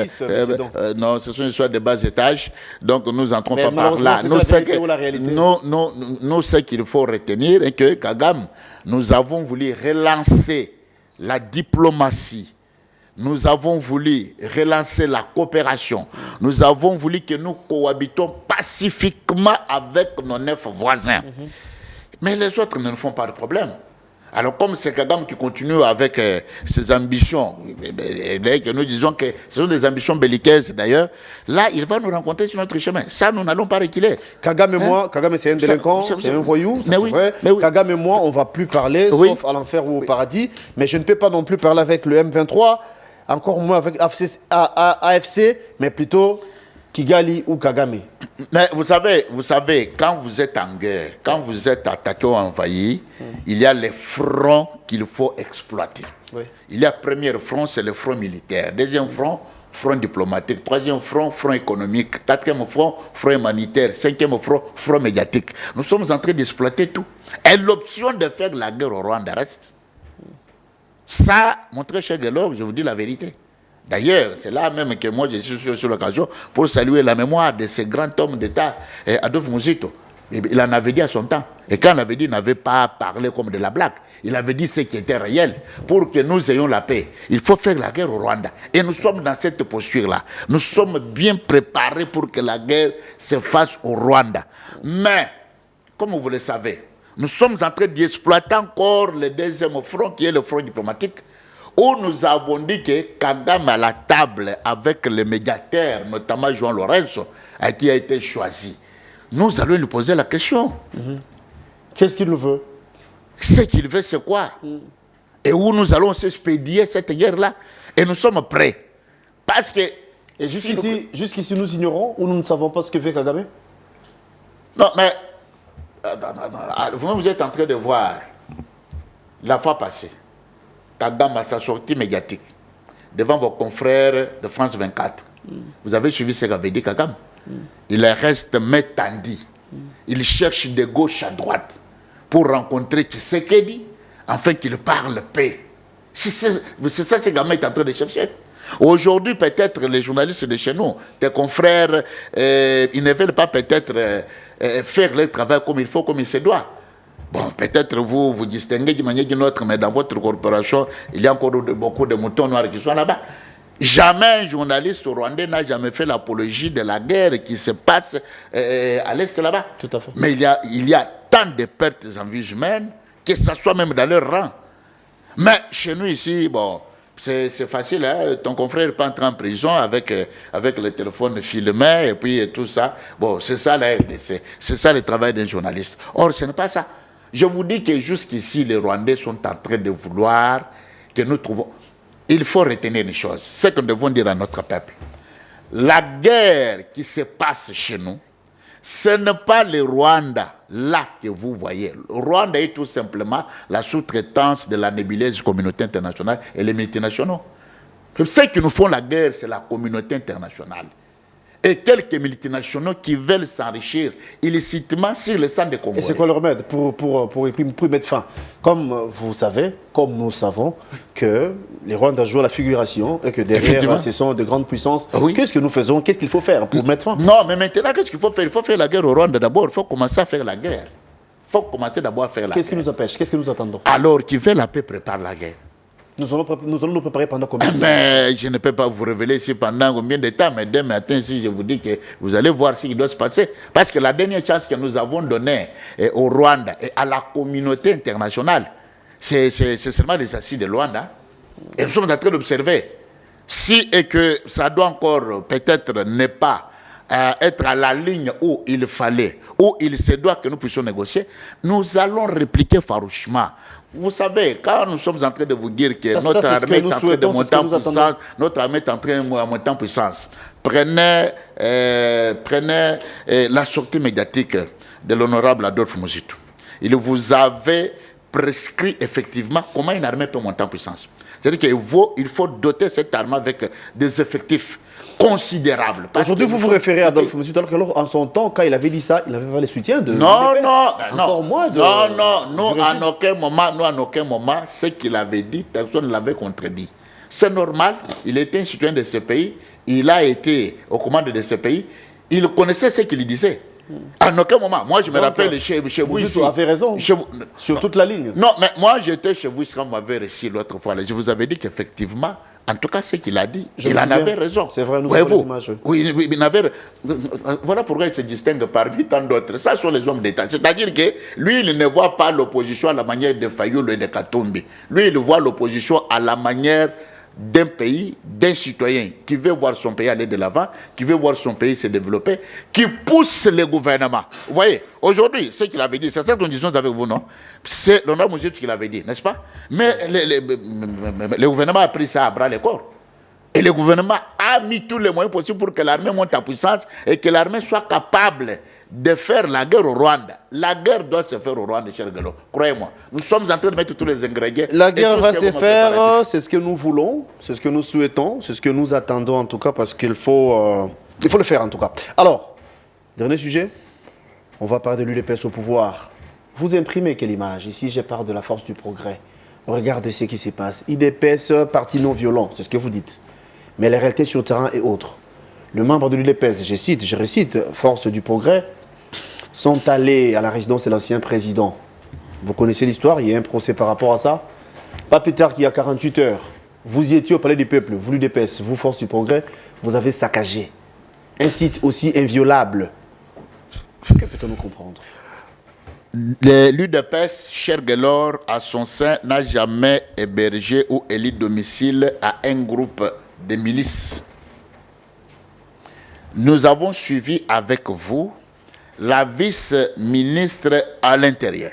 S1: non, ce sont des histoires de bas étage. Donc nous n'entrons pas par là. Nous, ce qu'il faut retenir est que Kagame, nous avons voulu relancer la diplomatie. Nous avons voulu relancer la coopération. Nous avons voulu que nous cohabitons pacifiquement avec nos 9 voisins. Mais les autres ne nous font pas de problème. Alors comme c'est Kagame qui continue avec ses ambitions, que nous disons que ce sont des ambitions belliqueuses d'ailleurs, là il va nous rencontrer sur notre chemin. Ça, nous n'allons pas reculer.
S2: Kagame et moi, Kagame c'est un délinquant, c'est un voyou, c'est vrai. Kagame et moi, on ne va plus parler, sauf à l'enfer ou au paradis. Mais je ne peux pas non plus parler avec le M23, encore moins avec AFC, mais plutôt Kigali ou Kagame.
S1: Mais vous savez, quand vous êtes en guerre, quand vous êtes attaqué ou envahi, il y a les fronts qu'il faut exploiter. Oui. Il y a premier front, c'est le front militaire. Deuxième front, front diplomatique. Troisième front, front économique. Quatrième front, front humanitaire. Cinquième front, front médiatique. Nous sommes en train d'exploiter tout. Et l'option de faire la guerre au Rwanda reste. Ça, mon très cher Gelor, je vous dis la vérité. D'ailleurs, c'est là même que moi je suis sur l'occasion pour saluer la mémoire de ce grand homme d'État, Adolphe Muzito. Il en avait dit à son temps. Et quand il avait dit, il n'avait pas parlé comme de la blague. Il avait dit ce qui était réel. Pour que nous ayons la paix, il faut faire la guerre au Rwanda. Et nous sommes dans cette posture-là. Nous sommes bien préparés pour que la guerre se fasse au Rwanda. Mais, comme vous le savez, nous sommes en train d'exploiter encore le deuxième front, qui est le front diplomatique, où nous avons dit que Kagame à la table avec le médiateur, notamment João Lourenço, qui a été choisi. Nous allons lui poser la question.
S2: Qu'est-ce qu'il veut?
S1: Ce qu'il veut, c'est quoi? Et où nous allons s'expédier cette guerre-là? Et nous sommes prêts. Parce que...
S2: Et jusqu'ici, nous ignorons ou nous ne savons pas ce que fait Kagame?
S1: Non, mais... Vous êtes en train de voir la fois passée. Kagame à sa sortie médiatique devant vos confrères de France 24. Vous avez suivi ce qu'avait dit Kagame. Il reste main tendue. Il cherche de gauche à droite pour rencontrer Tshisekedi, afin qu'il parle paix. C'est ça que Kagame est en train de chercher. Aujourd'hui, peut-être les journalistes de chez nous, tes confrères, ils ne veulent pas peut-être faire leur travail comme il faut, comme il se doit. Bon, peut-être vous vous distinguez d'une manière ou d'une autre, mais dans votre corporation, il y a encore beaucoup de moutons noirs qui sont là-bas. Jamais un journaliste rwandais n'a jamais fait l'apologie de la guerre qui se passe à l'Est là-bas.
S2: Tout à fait.
S1: Mais il y a tant de pertes en vies humaines, que ce soit même dans leur rang. Mais chez nous ici, bon, c'est facile, hein? Ton frère peut entrer en prison avec le téléphone filmé et puis tout ça. Bon, c'est ça la RDC, c'est ça le travail d'un journaliste. Or, ce n'est pas ça. Je vous dis que jusqu'ici, les Rwandais sont en train de vouloir que nous trouvons... Il faut retenir une chose, c'est que nous devons dire à notre peuple. La guerre qui se passe chez nous, ce n'est pas le Rwanda là que vous voyez. Le Rwanda est tout simplement la sous-traitance de la nébuleuse communauté internationale et les multinationaux. Ceux qui nous font la guerre, c'est la communauté internationale. Et quelques multinationaux qui veulent s'enrichir illicitement sur le sang des Congolais.
S2: Et c'est quoi le remède pour mettre fin? Comme vous savez, comme nous savons, que les Rwandais jouent la figuration et que derrière, ce sont de grandes puissances. Oui. Qu'est-ce que nous faisons? Qu'est-ce qu'il faut faire pour mettre fin?
S1: Non, mais maintenant, qu'est-ce qu'il faut faire? Il faut faire la guerre au Rwanda d'abord. Il faut commencer à faire la guerre. Il faut commencer d'abord à faire la guerre.
S2: Qu'est-ce qui nous empêche? Qu'est-ce que nous attendons?
S1: Alors, qui veut la paix prépare la guerre.
S2: Nous allons nous préparer pendant combien de temps?
S1: Mais je ne peux pas vous révéler ici pendant combien de temps, mais demain matin, si je vous dis que vous allez voir ce qui doit se passer. Parce que la dernière chance que nous avons donnée au Rwanda et à la communauté internationale, c'est seulement les assises de Rwanda. Et nous sommes en train d'observer. Si et que ça doit encore peut-être ne pas être à la ligne où il fallait, où il se doit que nous puissions négocier, nous allons répliquer farouchement. Vous savez, quand nous sommes en train de vous dire que notre armée est en train de monter en puissance, notre armée est en train de monter en puissance, prenez la sortie médiatique de l'honorable Adolphe Muzitu. Il vous avait prescrit effectivement comment une armée peut monter en puissance. C'est-à-dire qu'il faut doter cette armée avec des effectifs considérable.
S2: Aujourd'hui, vous vous référez à Adolphe Muzitu, alors qu'en son temps, quand il avait dit ça, il n'avait pas le soutien de...
S1: Non, nous, en aucun moment, ce qu'il avait dit, personne ne l'avait contredit. C'est normal, il était un citoyen de ce pays, il a été aux commandes de ce pays, il connaissait ce qu'il disait. En aucun moment. Moi, je me rappelle chez vous ici.
S2: Vous avez raison. Sur toute la ligne.
S1: Non, mais moi, j'étais chez vous quand vous m'avez reçu l'autre fois. Je vous avais dit qu'effectivement, en tout cas, ce qu'il a dit, il en avait raison.
S2: C'est vrai, nous avons les images.
S1: Oui, il avait... Voilà pourquoi il se distingue parmi tant d'autres. Ça sont les hommes d'État. C'est-à-dire que lui, il ne voit pas l'opposition à la manière de Fayoulou et de Katumbi. Lui, il voit l'opposition à la manière d'un pays, d'un citoyen qui veut voir son pays aller de l'avant, qui veut voir son pays se développer, qui pousse le gouvernement. Vous voyez, aujourd'hui, ce qu'il avait dit, c'est cette condition avec vous, non? C'est l'honorable Muzitu qui l'avait dit, n'est-ce pas? Mais le gouvernement a pris ça à bras le corps. Et le gouvernement a mis tous les moyens possibles pour que l'armée monte en puissance et que l'armée soit capable de faire la guerre au Rwanda. La guerre doit se faire au Rwanda, cher Gelo. Croyez-moi. Nous sommes en train de mettre tous les ingrédients.
S2: La guerre va se faire, c'est ce que nous voulons, c'est ce que nous souhaitons, c'est ce que nous attendons en tout cas, parce qu'il faut le faire en tout cas. Alors, dernier sujet, on va parler de l'UDPS au pouvoir. Vous imprimez quelle image? Ici, je parle de la force du progrès. Regardez ce qui se passe. UDPS, parti non violent, c'est ce que vous dites. Mais la réalité sur le terrain est autre. Le membre de l'UDPS, je récite, force du progrès, sont allés à la résidence de l'ancien président. Vous connaissez l'histoire, il y a un procès par rapport à ça. Pas plus tard qu'il y a 48 heures, vous y étiez au Palais du Peuple, vous l'UDPS, vous force du progrès, vous avez saccagé un site aussi inviolable. Que peut-on nous comprendre?
S1: L'UDPS, cher Gelor, à son sein, n'a jamais hébergé ou élu domicile à un groupe de milices. Nous avons suivi avec vous la vice-ministre à l'Intérieur,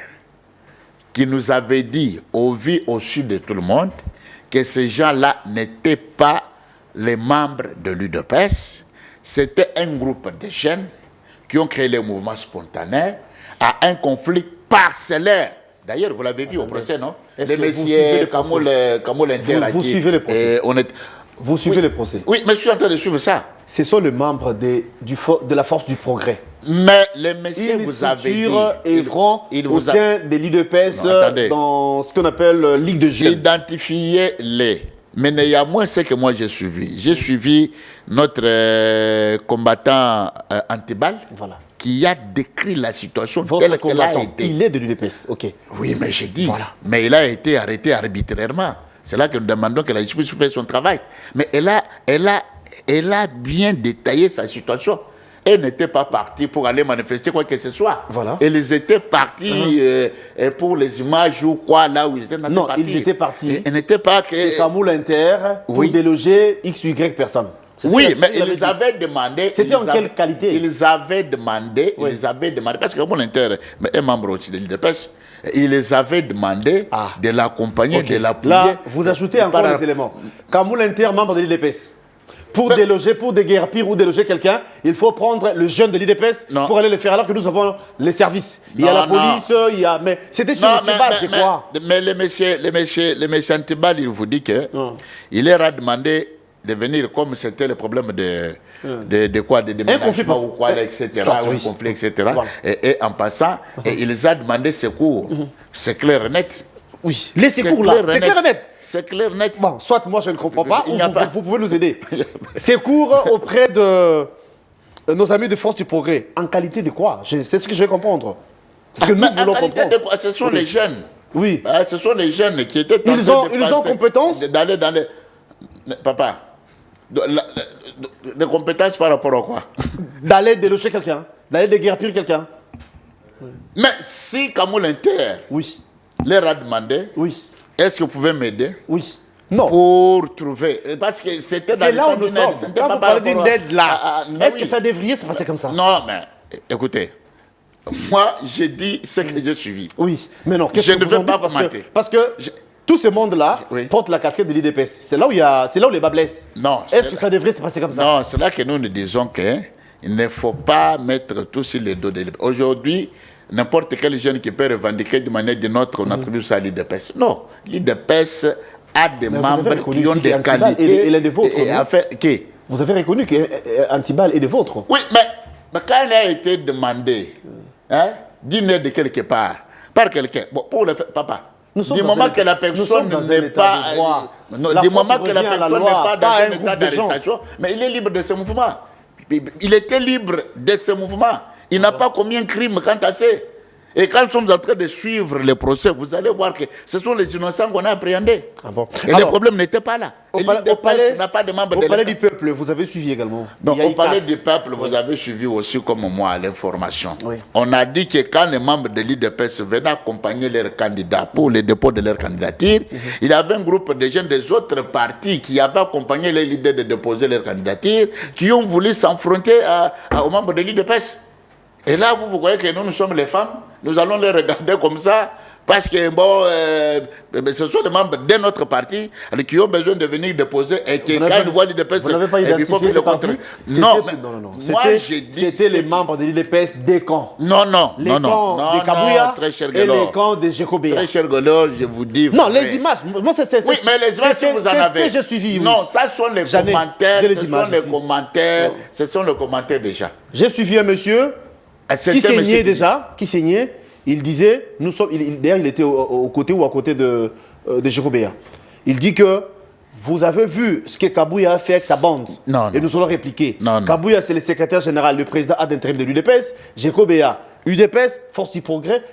S1: qui nous avait dit, au vu au sud de tout le monde, que ces gens-là n'étaient pas les membres de l'UDPS, c'était un groupe de jeunes qui ont créé le mouvement spontané à un conflit parcellaire. D'ailleurs, vous l'avez vu au procès, non? Les messieurs Kamoul Interaki.
S2: Vous suivez le procès? Vous suivez le procès?
S1: Oui, mais je suis en train de suivre ça.
S2: ce sont les membres de la force du progrès.
S1: Mais les messieurs, vous avez dit...
S2: Ils au sein de l'UDPS dans ce qu'on appelle Ligue de jeunes.
S1: Identifiez-les. Mais néanmoins, c'est que moi j'ai suivi. J'ai suivi notre combattant Antibal,
S2: voilà,
S1: qui a décrit la situation telle qu'elle a été.
S2: Il est de l'UDPS, ok.
S1: Oui, mais j'ai dit.
S2: Voilà.
S1: Mais il a été arrêté arbitrairement. C'est là que nous demandons que la justice fasse son travail. Mais elle a bien détaillé sa situation. Elle n'était pas partie pour aller manifester quoi que ce soit.
S2: Voilà.
S1: Ils étaient partis pour les images ou quoi, là où ils étaient.
S2: Non, ils étaient partis.
S1: Ils n'étaient pas que...
S2: C'est Kamoul Inter pour déloger X ou Y personnes.
S1: Oui, mais ils avaient demandé...
S2: C'était en quelle qualité?
S1: Ils avaient demandé, parce que Kamoul Inter est membre aussi de l'UDPS, ils les avaient demandé de l'accompagner, de l'appuyer.
S2: Là, vous ajoutez encore des éléments. Kamoul Inter, membre de l'UDPS. Pour déloger, pour déguerpir ou déloger quelqu'un, il faut prendre le jeune de l'IDPS pour aller le faire, alors que nous avons les services. Il y a la police, il y a... Mais c'était sur base de quoi?
S1: Mais les messieurs Antibal, il vous dit que il leur a demandé de venir comme c'était le problème de quoi, de déménagement ou quoi, etc. Un conflit, etc. Voilà. Et en passant, il les a demandé secours. C'est clair et net.
S2: Oui, les secours là, c'est clair et net.
S1: C'est clair et net.
S2: Bon, soit moi je ne comprends pas, ou vous pouvez nous aider. Secours auprès de nos amis de Force du Progrès. En qualité de quoi? C'est ce que je vais comprendre. Parce que nous voulons comprendre. De quoi?
S1: Ce sont les jeunes.
S2: Oui.
S1: Ce sont les jeunes qui étaient...
S2: Ils ont compétence
S1: d'aller dans les... Papa, de compétences par rapport à quoi?
S2: D'aller déloger quelqu'un, d'aller déguerpir quelqu'un.
S1: Mais si Kamoul Inter...
S2: Oui.
S1: leur a demandé, est-ce que vous pouvez m'aider?
S2: Oui. Non.
S1: Pour trouver... Parce que c'était dans
S2: là où nous sommes. Quand vous parlez d'une aide là, est-ce que ça devrait se passer comme ça?
S1: Non, mais écoutez, moi, j'ai dit ce que j'ai suivi.
S2: Oui, mais non.
S1: Je ne veux pas commenter.
S2: Parce que tout ce monde-là porte la casquette de l'IDPS. C'est là où les bas blessent.
S1: Non.
S2: Est-ce que ça devrait se passer comme ça?
S1: Non, c'est là que nous disons qu'il ne faut pas mettre tout sur les dos de l'IDPS. Aujourd'hui, n'importe quel jeune qui peut revendiquer de manière ou d'une autre, on attribue ça à l'IDPS. Non, l'IDPS a des membres qui ont des qualités.
S2: Il est des vôtres. Vous avez reconnu qu'Antibal est des vôtres.
S1: Oui, mais quand il a été demandé d'une aide de quelque part, par quelqu'un, bon, pour le faire, papa, du moment que la personne n'est pas... Du moment que la personne n'est pas dans un état d'arrestation, mais il est libre de ce mouvement. Il était libre de ce mouvement. Il n'a pas commis un crime quant à ça. Et quand nous sommes en train de suivre le procès, vous allez voir que ce sont les innocents qu'on a appréhendés. Et le problème n'était pas là. Au
S2: palais du peuple, vous avez suivi également.
S1: Donc, au palais du peuple, vous avez suivi aussi comme moi l'information. On a dit que quand les membres de l'IDPS venaient accompagner leurs candidats pour le dépôt de leur candidature, il y avait un groupe de jeunes des autres partis qui avaient accompagné les leaders de déposer leur candidature, qui ont voulu s'affronter aux membres de l'IDPS. Et là, vous voyez que nous sommes les femmes, nous allons les regarder comme ça, parce que bon, ce sont des membres de notre parti qui ont besoin de venir déposer et que quand ils voient l'IDPS, il faut faire le contraire.
S2: Non, moi j'ai dit... C'était les membres de l'IDPS des camps.
S1: Non,
S2: les camps de Kabouya et les camps de Jekobea.
S1: Très cher Golo, je vous dis...
S2: Non, les images, moi c'est...
S1: Oui, mais les images, si vous en avez...
S2: C'est ce que j'ai suivi, oui.
S1: Non, ça sont les commentaires, ce sont les commentaires déjà.
S2: J'ai suivi un monsieur... qui saignait, il disait, d'ailleurs il était au côté ou à côté de Jekobea. Il dit que vous avez vu ce que Kabouya a fait avec sa bande. Et nous allons répliquer. Kabouya, c'est le secrétaire général, le président ad intérim de l'UDPS. Jekobea, UDPS, Force du Progrès.